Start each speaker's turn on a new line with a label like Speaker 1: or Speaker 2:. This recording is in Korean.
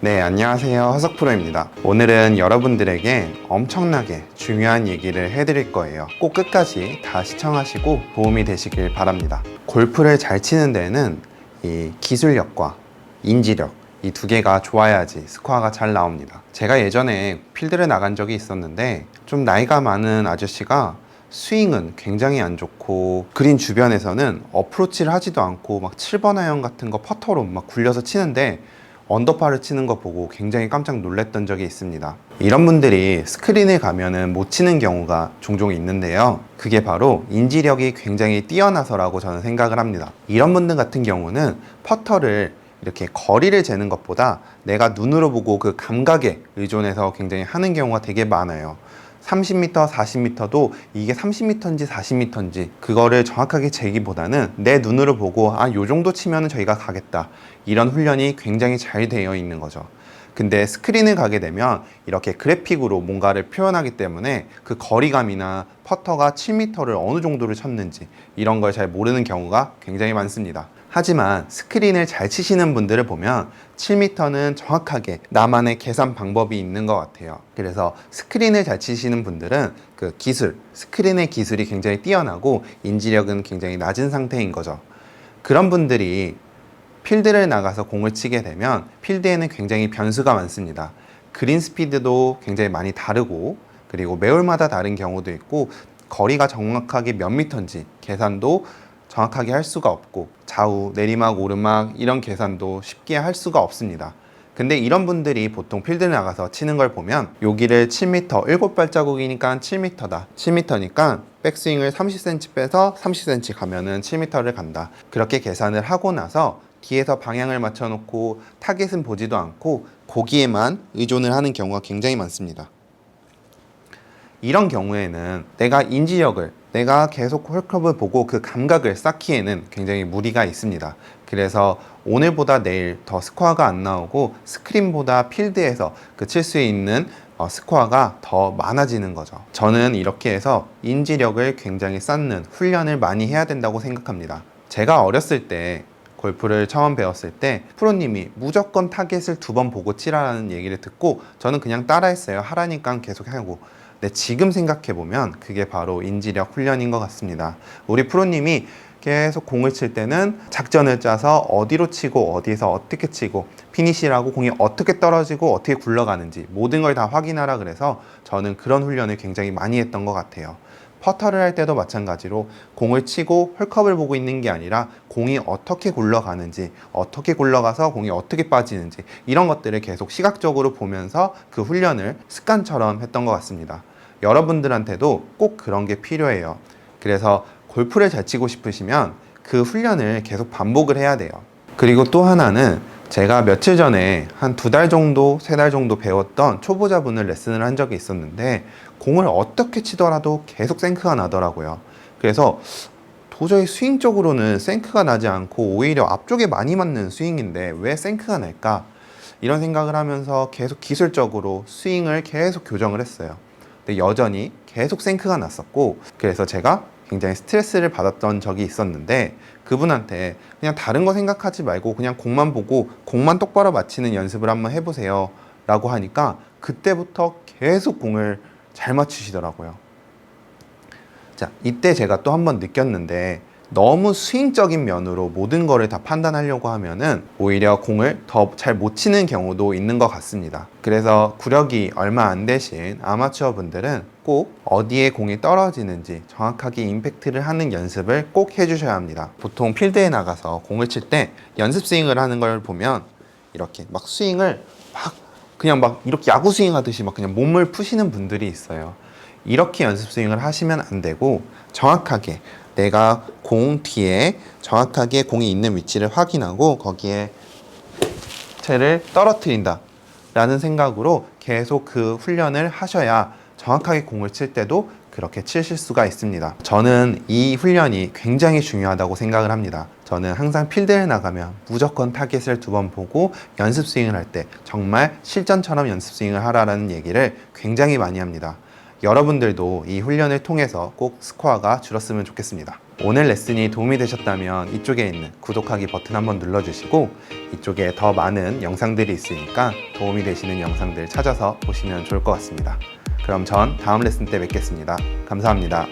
Speaker 1: 네, 안녕하세요. 허석프로입니다. 오늘은 여러분들에게 엄청나게 중요한 얘기를 해드릴 거예요. 꼭 끝까지 다 시청하시고 도움이 되시길 바랍니다. 골프를 잘 치는 데는 이 기술력과 인지력, 이 두 개가 좋아야지 스코어가 잘 나옵니다. 제가 예전에 필드를 나간 적이 있었는데 좀 나이가 많은 아저씨가 스윙은 굉장히 안 좋고 그린 주변에서는 어프로치를 하지도 않고 막 7번 아이언 같은 거 퍼터로 막 굴려서 치는데 언더파를 치는 거 보고 굉장히 깜짝 놀랐던 적이 있습니다. 이런 분들이 스크린에 가면은 못 치는 경우가 종종 있는데요. 그게 바로 인지력이 굉장히 뛰어나서라고 저는 생각을 합니다. 이런 분들 같은 경우는 퍼터를 이렇게 거리를 재는 것보다 내가 눈으로 보고 그 감각에 의존해서 굉장히 하는 경우가 되게 많아요. 30m, 40m도 이게 30m인지 40m인지 그거를 정확하게 재기보다는 내 눈으로 보고 요 정도 치면 저희가 가겠다, 이런 훈련이 굉장히 잘 되어 있는 거죠. 근데 스크린을 가게 되면 이렇게 그래픽으로 뭔가를 표현하기 때문에 그 거리감이나 퍼터가 7m를 어느 정도를 쳤는지 이런 걸 잘 모르는 경우가 굉장히 많습니다. 하지만 스크린을 잘 치시는 분들을 보면 7m는 정확하게 나만의 계산 방법이 있는 것 같아요. 그래서 스크린을 잘 치시는 분들은 그 기술, 스크린의 기술이 굉장히 뛰어나고 인지력은 굉장히 낮은 상태인 거죠. 그런 분들이 필드를 나가서 공을 치게 되면 필드에는 굉장히 변수가 많습니다. 그린 스피드도 굉장히 많이 다르고, 그리고 매홀마다 다른 경우도 있고, 거리가 정확하게 몇 미터인지 계산도 정확하게 할 수가 없고, 좌우, 내리막, 오르막 이런 계산도 쉽게 할 수가 없습니다. 근데 이런 분들이 보통 필드를 나가서 치는 걸 보면 여기를 7m, 7발자국이니까 7m다. 7m니까 백스윙을 30cm 빼서 30cm 가면은 7m를 간다. 그렇게 계산을 하고 나서 뒤에서 방향을 맞춰놓고 타겟은 보지도 않고 거기에만 의존을 하는 경우가 굉장히 많습니다. 이런 경우에는 내가 인지력을, 내가 계속 홀컵을 보고 그 감각을 쌓기에는 굉장히 무리가 있습니다. 그래서 오늘보다 내일 더 스코어가 안 나오고 스크린보다 필드에서 그 칠 수 있는 스코어가 더 많아지는 거죠. 저는 이렇게 해서 인지력을 굉장히 쌓는 훈련을 많이 해야 된다고 생각합니다. 제가 어렸을 때 골프를 처음 배웠을 때 프로님이 무조건 타겟을 2번 보고 치라는 얘기를 듣고 저는 그냥 따라했어요. 하라니까 계속 하고. 근데 지금 생각해보면 그게 바로 인지력 훈련인 것 같습니다. 우리 프로님이 계속 공을 칠 때는 작전을 짜서 어디로 치고 어디에서 어떻게 치고 피니시라고 공이 어떻게 떨어지고 어떻게 굴러가는지 모든 걸 다 확인하라 그래서 저는 그런 훈련을 굉장히 많이 했던 것 같아요. 퍼터를 할 때도 마찬가지로 공을 치고 홀컵을 보고 있는 게 아니라 공이 어떻게 굴러가는지, 어떻게 굴러가서 공이 어떻게 빠지는지 이런 것들을 계속 시각적으로 보면서 그 훈련을 습관처럼 했던 것 같습니다. 여러분들한테도 꼭 그런 게 필요해요. 그래서 골프를 잘 치고 싶으시면 그 훈련을 계속 반복을 해야 돼요. 그리고 또 하나는 제가 며칠 전에 한 2달 정도, 3달 정도 배웠던 초보자분을 레슨을 한 적이 있었는데 공을 어떻게 치더라도 계속 생크가 나더라고요. 그래서 도저히 스윙적으로는 생크가 나지 않고 오히려 앞쪽에 많이 맞는 스윙인데 왜 생크가 날까? 이런 생각을 하면서 계속 기술적으로 스윙을 계속 교정을 했어요. 근데 여전히 계속 생크가 났었고, 그래서 제가 굉장히 스트레스를 받았던 적이 있었는데 그분한테 그냥 다른 거 생각하지 말고 그냥 공만 보고 공만 똑바로 맞히는 연습을 한번 해보세요 라고 하니까 그때부터 계속 공을 잘 맞추시더라고요. 자, 이때 제가 또 한번 느꼈는데 너무 스윙적인 면으로 모든 거를 다 판단하려고 하면은 오히려 공을 더 잘 못 치는 경우도 있는 것 같습니다. 그래서 구력이 얼마 안 되신 아마추어 분들은 꼭 어디에 공이 떨어지는지 정확하게 임팩트를 하는 연습을 꼭 해주셔야 합니다. 보통 필드에 나가서 공을 칠 때 연습 스윙을 하는 걸 보면 이렇게 막 스윙을 그냥 이렇게 야구 스윙 하듯이 그냥 몸을 푸시는 분들이 있어요. 이렇게 연습 스윙을 하시면 안 되고 정확하게 내가 공 뒤에 정확하게 공이 있는 위치를 확인하고 거기에 채를 떨어뜨린다 라는 생각으로 계속 그 훈련을 하셔야 정확하게 공을 칠 때도 그렇게 치실 수가 있습니다. 저는 이 훈련이 굉장히 중요하다고 생각을 합니다. 저는 항상 필드에 나가면 무조건 타겟을 2번 보고 연습 스윙을 할 때 정말 실전처럼 연습 스윙을 하라는 얘기를 굉장히 많이 합니다. 여러분들도 이 훈련을 통해서 꼭 스코어가 줄었으면 좋겠습니다. 오늘 레슨이 도움이 되셨다면 이쪽에 있는 구독하기 버튼 한번 눌러주시고 이쪽에 더 많은 영상들이 있으니까 도움이 되시는 영상들 찾아서 보시면 좋을 것 같습니다. 그럼 전 다음 레슨 때 뵙겠습니다. 감사합니다.